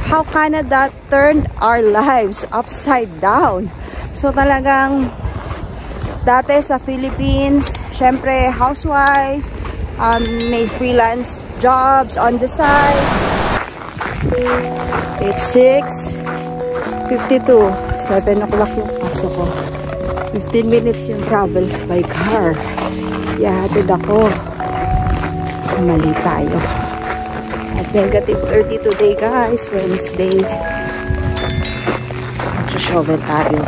how Canada turned our lives upside down. So talagang dati sa Philippines, syempre housewife, may freelance jobs on the side. It's 6:52. 7 o'clock yung pasok ko. 15 minutes yung travels by car. Ihahatid ako. Mali tayo. At -30 today guys, Wednesday. Shovel tayo.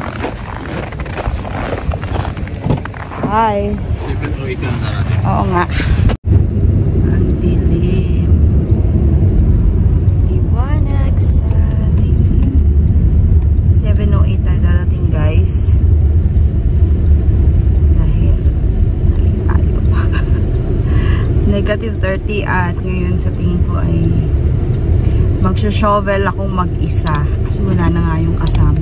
Hi. Oo nga. Ang dilim. Liwanag sa dilim. 7:08 tayo dadating guys. Dahil mali tayo. -30 at ngayon sa tingin ko ay magsho-shovel akong mag-isa kasi wala na nga yung kasama.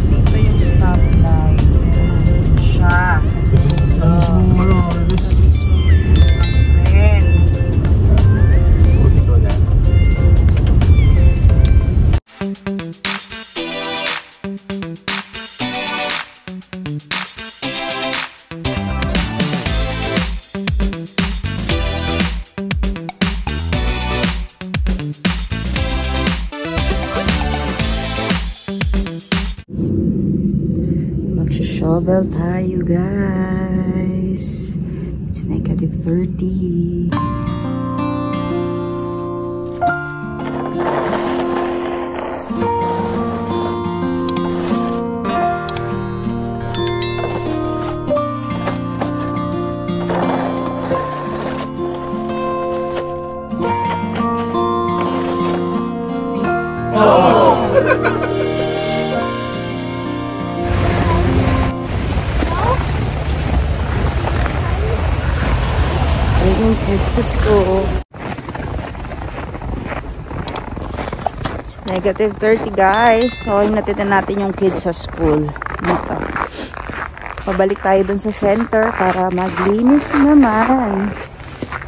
Dito yung stoplight. Meron siya sa dulo. Sa mismo ng tren. Shovel tayo guys. It's -30. Taking kids to school. It's -30 guys. So, hinatid na natin yung kids sa school. Dito. Pabalik tayo dun sa center para maglinis naman.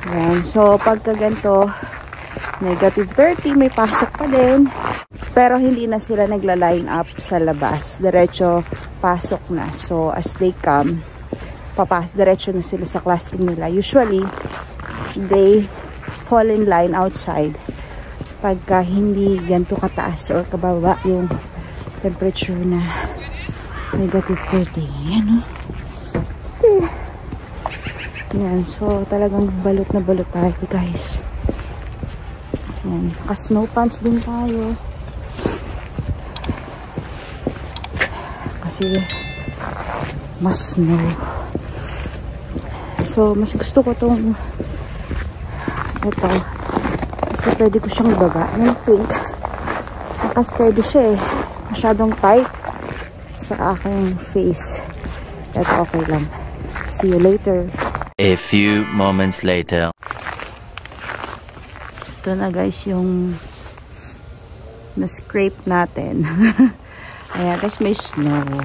Ayan. So, pagka ganito, -30, may pasok pa din. Pero hindi na sila nagla-line up sa labas. Diretso pasok na. So, as they come, diretso na sila sa classroom nila. Usually, they fall in line outside pagka hindi ganito kataas or kababa yung temperature na -30. Yan o. Yan. So, talagang balot na balot tayo guys. Yan. Naka-snow pants din tayo. Kasi mas snow. So, mas gusto ko itong ito. Kasi pwede ko siyang ibaba. Yung pink. Naka-steady siya eh. Masyadong tight sa aking face. Ito okay lang. See you later. A few moments later. Ito na guys yung na-scrape natin. Ayan, guys, may snow.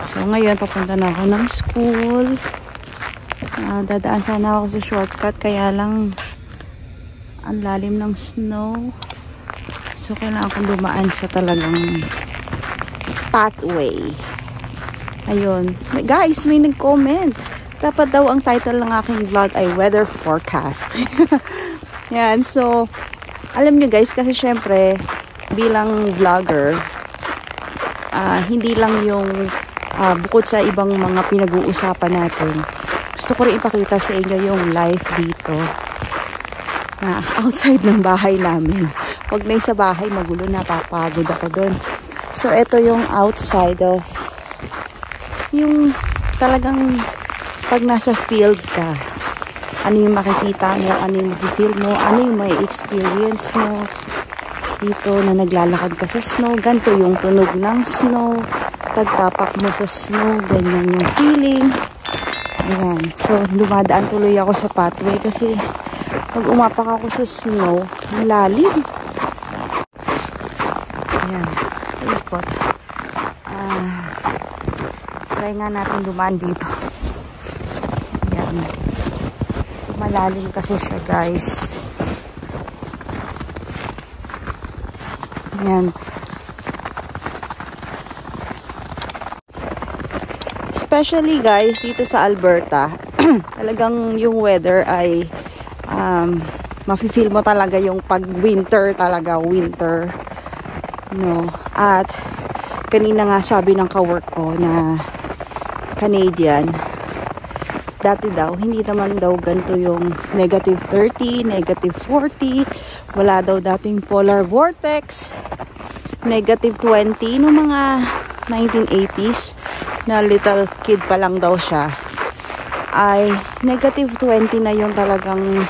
So, ngayon, papunta na ako ng school. Dadaan sana ako sa shortcut, kaya lang ang lalim ng snow. So, kailangan akong dumaan sa talagang pathway. Ayun. Guys, may nag-comment. Dapat daw ang title ng aking vlog ay Weather Forecast. Yan. So, alam nyo guys, kasi syempre, bilang vlogger, hindi lang yung bukod sa ibang mga pinag-uusapan natin, gusto ko rin ipakita sa inyo yung life dito outside ng bahay namin. Huwag na yung sa bahay, magulo, napapagod ako doon. So, ito yung outside of yung talagang pag nasa field ka, ano yung makikita mo, ano yung makifeel mo, ano yung may experience mo dito na naglalakad ka sa snow. Ganito yung tunog ng snow, pagtapak mo sa snow, ganyan yung feeling. Ayan. So, dumadaan tuloy ako sa pathway kasi pag umapak ako sa snow, ang lalim. Ayan, ikot. Try nga natin dumaan dito. Ayan. So, malalim kasi siya, guys. Ayan. Especially, guys, dito sa Alberta, talagang yung weather ay mafe-feel mo talaga yung pag-winter talaga, winter. No? At kanina nga sabi ng kawork ko na Canadian, dati daw, hindi naman daw ganito yung negative 30, negative 40, wala daw dating polar vortex, negative 20, noong mga 1980s, na little kid pa lang daw siya, ay negative 20 na yung talagang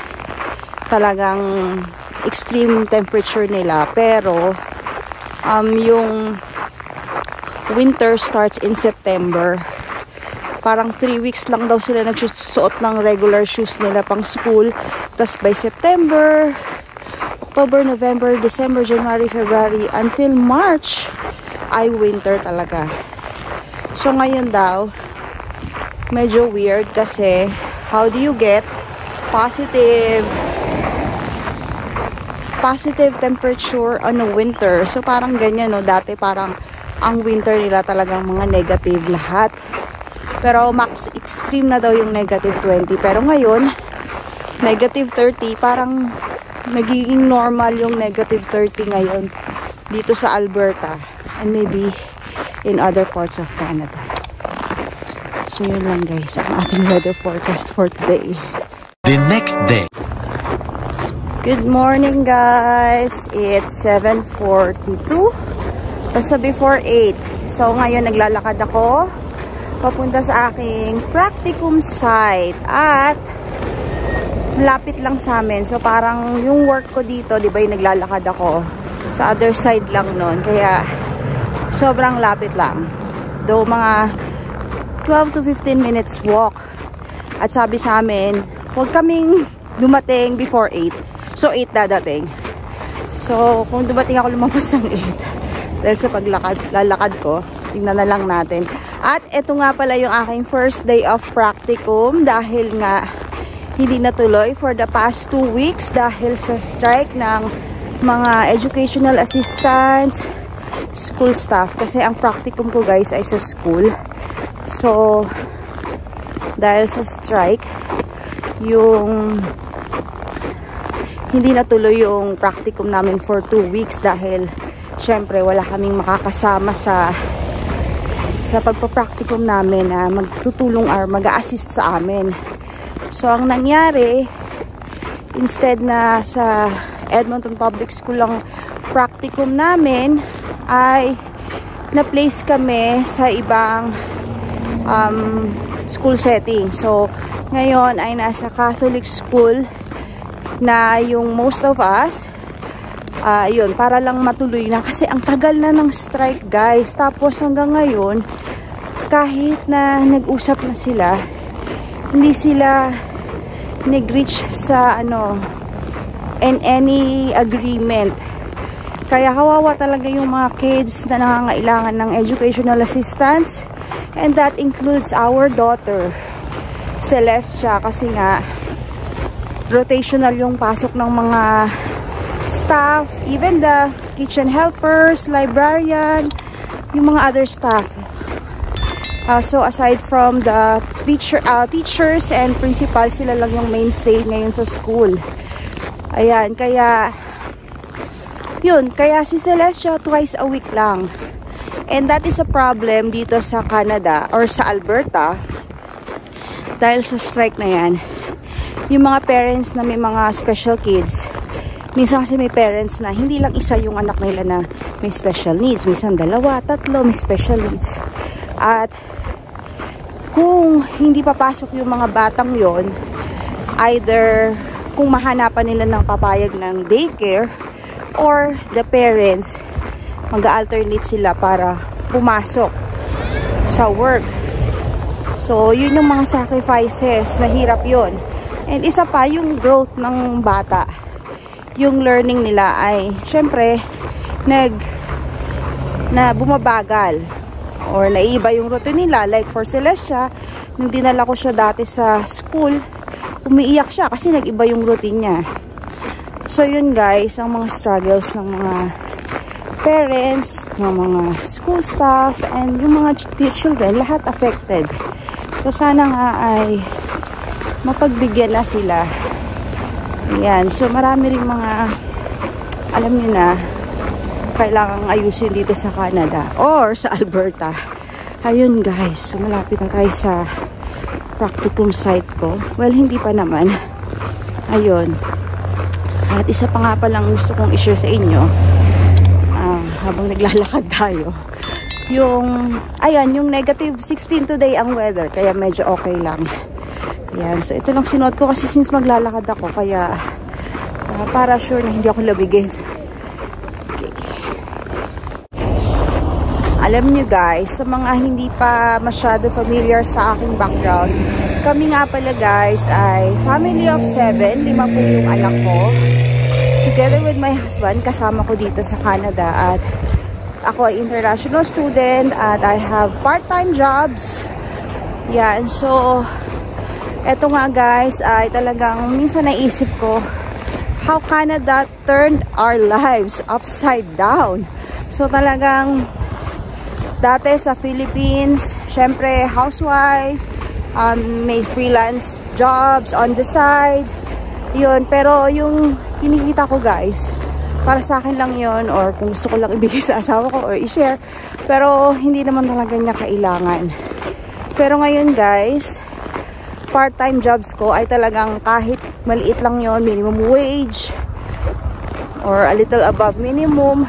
extreme temperature nila. Pero yung winter starts in September. Parang 3 weeks lang daw sila nagsusuot ng regular shoes nila pang school. Tapos by September, October, November, December, January, February, until March ay winter talaga. So ngayon daw, medyo weird kasi how do you get positive temperature on a winter? So parang ganyan, no? Dati parang ang winter nila talagang mga negative lahat. Pero max extreme na daw yung negative 20. Pero ngayon, negative 30, parang nagiging normal yung negative 30 ngayon dito sa Alberta. And maybe in other parts of Canada. So yun lang, guys, ang ating weather forecast for today. The next day. Good morning, guys. It's 7:42. Basta before 8. So ngayon naglalakad ako papunta sa aking practicum site. At malapit lang sa amin. So parang yung work ko dito, di ba, yung naglalakad ako sa other side lang nun. Kaya sobrang lapit lang. Though mga 12 to 15 minutes walk. At sabi sa amin, huwag kaming dumating before 8. So 8 dadating. So kung dumating ako lumabas ng 8 dahil sa lalakad ko, tingnan na lang natin. At ito nga pala yung aking first day of practicum dahil nga hindi natuloy for the past 2 weeks dahil sa strike ng mga educational assistants, school staff. Kasi ang practicum ko, guys, ay sa school. So dahil sa strike, yung hindi natuloy yung practicum namin for 2 weeks dahil syempre wala kaming makakasama sa pagpa-practicum namin na magtutulong or mag-a-assist sa amin. So ang nangyari, instead na sa Edmonton Public School lang practicum namin, ay na-place kami sa ibang school setting. So ngayon ay nasa Catholic school na yung most of us, yun, para lang matuloy na kasi ang tagal na ng strike, guys. Tapos hanggang ngayon, kahit na nag-usap na sila, hindi sila nag-reach sa in any agreement. Kaya kawawa talaga yung mga kids na nangangailangan ng educational assistance, and that includes our daughter Celestia, kasi nga rotational yung pasok ng mga staff, even the kitchen helpers, librarian, yung mga other staff. So aside from the teachers and principals, sila lang yung mainstay ngayon sa school. Ayan, kaya yun, kaya si Celestia twice a week lang. And that is a problem dito sa Canada or sa Alberta dahil sa strike na yan. Yung mga parents na may mga special kids, minsan kasi may parents na hindi lang isa yung anak nila na may special needs. Minsan 2, 3 may special needs. At kung hindi papasok yung mga batang yon, either kung mahanapan nila ng papayag ng daycare, or the parents mag-alternate sila para pumasok sa work. So yun yung mga sacrifices, mahirap yun. And isa pa, yung growth ng bata, yung learning nila ay syempre na bumabagal or naiiba yung routine nila. Like for Celestia, nung dinala ko siya dati sa school, umiiyak siya kasi nag-iba yung routine niya. So yun guys, ang mga struggles ng mga parents, ng mga school staff, and yung mga children, lahat affected. So sana nga ay mapagbigyan na sila. Ayan, so marami rin mga, alam niyo na, kailangang ayusin dito sa Canada or sa Alberta. Ayun guys, so malapit na tayo sa practicum site ko. Well, hindi pa naman. Ayun. At isa pa nga palang gusto kong i-share sa inyo, habang naglalakad tayo. Yung, ayan, yung negative 16 today ang weather, kaya medyo okay lang. Ayan, so ito lang sinuot ko kasi since maglalakad ako, kaya para sure na hindi ako labigin. Okay. Alam nyo guys, sa mga hindi pa masyado familiar sa aking background, kami nga pala guys ay family of 7, 5 po yung anak ko. Together with my husband, kasama ko dito sa Canada, at ako ay international student at I have part-time jobs. Yan, so eto nga guys ay talagang minsan naisip ko how Canada turned our lives upside down. So talagang dati sa Philippines, syempre housewife, may freelance jobs on the side, yun. Pero yung kinikita ko guys, para sa akin lang yun, or kung gusto ko lang ibigay sa asawa ko or i-share, pero hindi naman talaga niya kailangan. Pero ngayon guys, part-time jobs ko ay talagang kahit maliit lang yon, minimum wage or a little above minimum,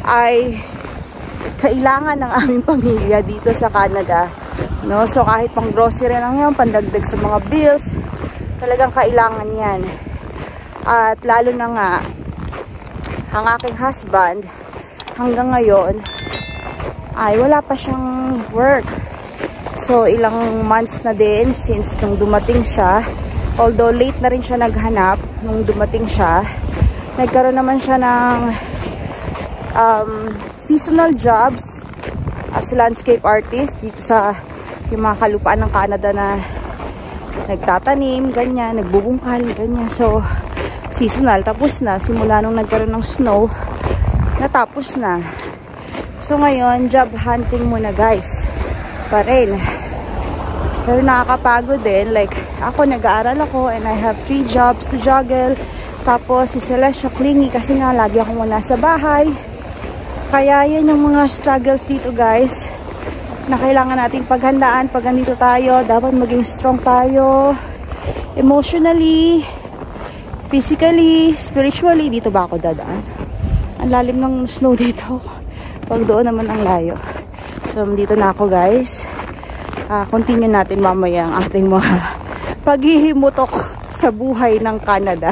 ay kailangan ng aming pamilya dito sa Canada, no? So kahit pang grocery lang yun, pandagdag sa mga bills, talagang kailangan yan. At lalo na nga, ang aking husband hanggang ngayon ay wala pa siyang work. So ilang months na din since nung dumating siya, although late na rin siya naghanap nung dumating siya, nagkaroon naman siya ng seasonal jobs as landscape artist dito sa yung mga kalupaan ng Canada na nagtatanim, ganyan, nagbubungkal, ganyan. So seasonal, tapos na, simula nung nagkaroon ng snow, natapos na. So ngayon, job hunting muna guys, pa rin. Pero nakakapagod din, like ako nag-aaral ako and I have 3 jobs to juggle. Tapos si Celestia clingy kasi nga lagi akong wala sa bahay. Kaya yan yung mga struggles dito guys, na kailangan nating paghandaan pag andito tayo. Dapat maging strong tayo emotionally, physically, spiritually. Dito ba ako dadaan? Ang lalim ng snow dito. Pag doon naman ang layo. So dito na ako guys. Continue natin mamaya ang ating mga paghihimutok sa buhay ng Canada.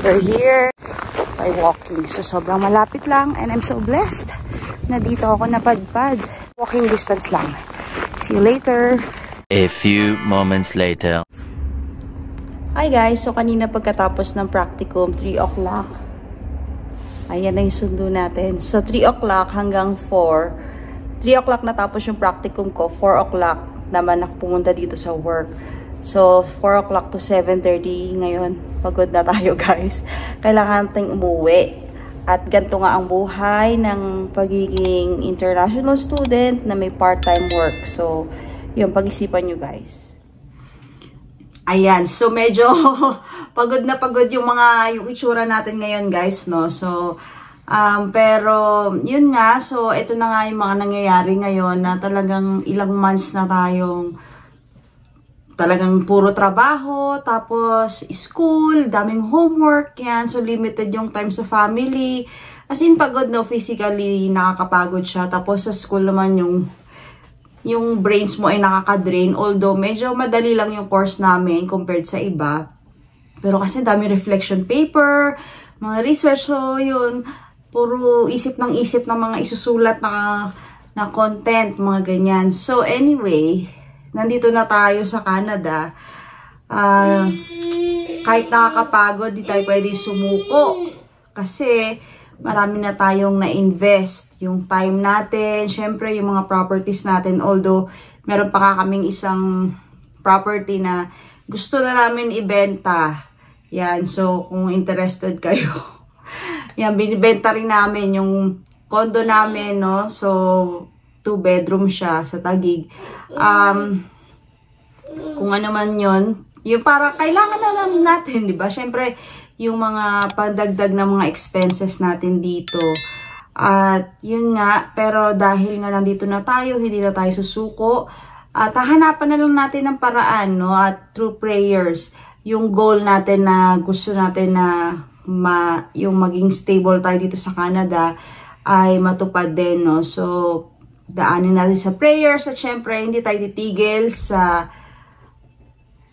We're here by walking. So sobrang malapit lang and I'm so blessed na dito ako napadpad. Walking distance lang. See you later. A few moments later. Hi guys, so kanina pagkatapos ng practicum, 3 o'clock. Ayan na yung sundo natin. So 3 o'clock hanggang 4. 3 o'clock natapos yung practicum ko. 4 o'clock naman ako pumunta dito sa work. So 4 o'clock to 7:30 ngayon. Pagod na tayo guys. Kailangan nating umuwi. At ganito nga ang buhay ng pagiging international student na may part-time work. So yun, pag-isipan nyo guys. Ayan, so medyo pagod na pagod yung itsura natin ngayon guys, no? So, pero yun nga, so ito na nga yung mga nangyayari ngayon na talagang ilang months na tayong talagang puro trabaho, tapos school, daming homework, yan. So limited yung time sa family. As in pagod, no? Physically nakakapagod siya. Tapos sa school naman yung brains mo ay nakaka-drain. Although, medyo madali lang yung course namin compared sa iba. Pero kasi dami reflection paper, mga research. So, yun, puro isip ng mga isusulat na content, mga ganyan. So, anyway, nandito na tayo sa Canada, kahit nakakapagod, di tayo pwede sumuko. Kasi marami na tayong na-invest. Yung time natin, syempre yung mga properties natin. Although, meron pa kaming isang property na gusto na namin ibenta. Yan, so kung interested kayo. Yan, binibenta rin namin yung condo namin, no? So, 2-bedroom siya sa Taguig. Kung ano man yun, yung para kailangan na lang natin, di ba? Syempre, yung mga pandagdag na mga expenses natin dito. At yun nga, pero dahil nga nandito na tayo, hindi na tayo susuko, at hahanapan na lang natin ng paraan, no? At through prayers, yung goal natin na gusto natin na yung maging stable tayo dito sa Canada ay matupad din, no? So, daanin natin sa prayers at syempre, hindi tayo titigil sa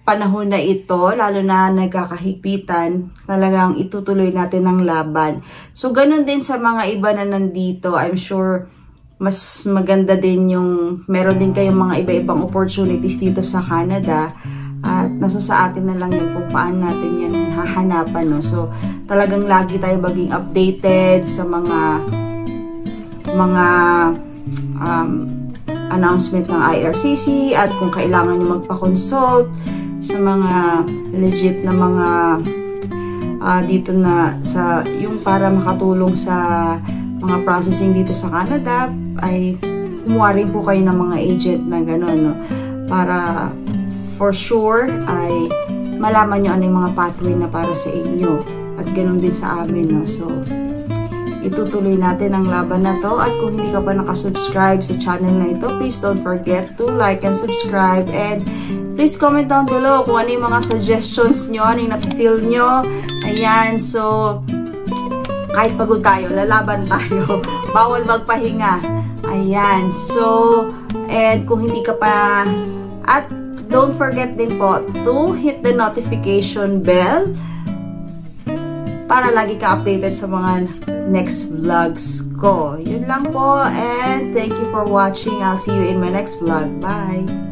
panahon na ito, lalo na nagkakahipitan, talagang itutuloy natin ang laban. So, ganun din sa mga iba na nandito. I'm sure, mas maganda din yung, meron din kayong mga iba-ibang opportunities dito sa Canada. At nasa sa atin na lang yung kung paano natin yan hahanapan, no? So, talagang lagi tayo maging updated sa mga announcement ng IRCC at kung kailangan nyo magpa-consult sa mga legit na mga dito na sa yung para makatulong sa mga processing dito sa Canada, ay kumuha rin po kayo ng mga agent na gano'n, no? Para for sure ay malaman nyo ano yung mga pathway na para sa inyo at gano'n din sa amin, no? So, itutuloy natin ang laban na to. At kung hindi ka pa nakasubscribe sa channel na ito, please don't forget to like and subscribe. And please comment down below kung ano yung mga suggestions nyo, ano yung na-feel nyo. Ayan, so, kahit pagod tayo, lalaban tayo. Bawal magpahinga. Ayan, so, and kung hindi ka pa, at don't forget din po to hit the notification bell para lagi ka updated sa mga next vlogs ko. Yun lang po, and thank you for watching. I'll see you in my next vlog. Bye!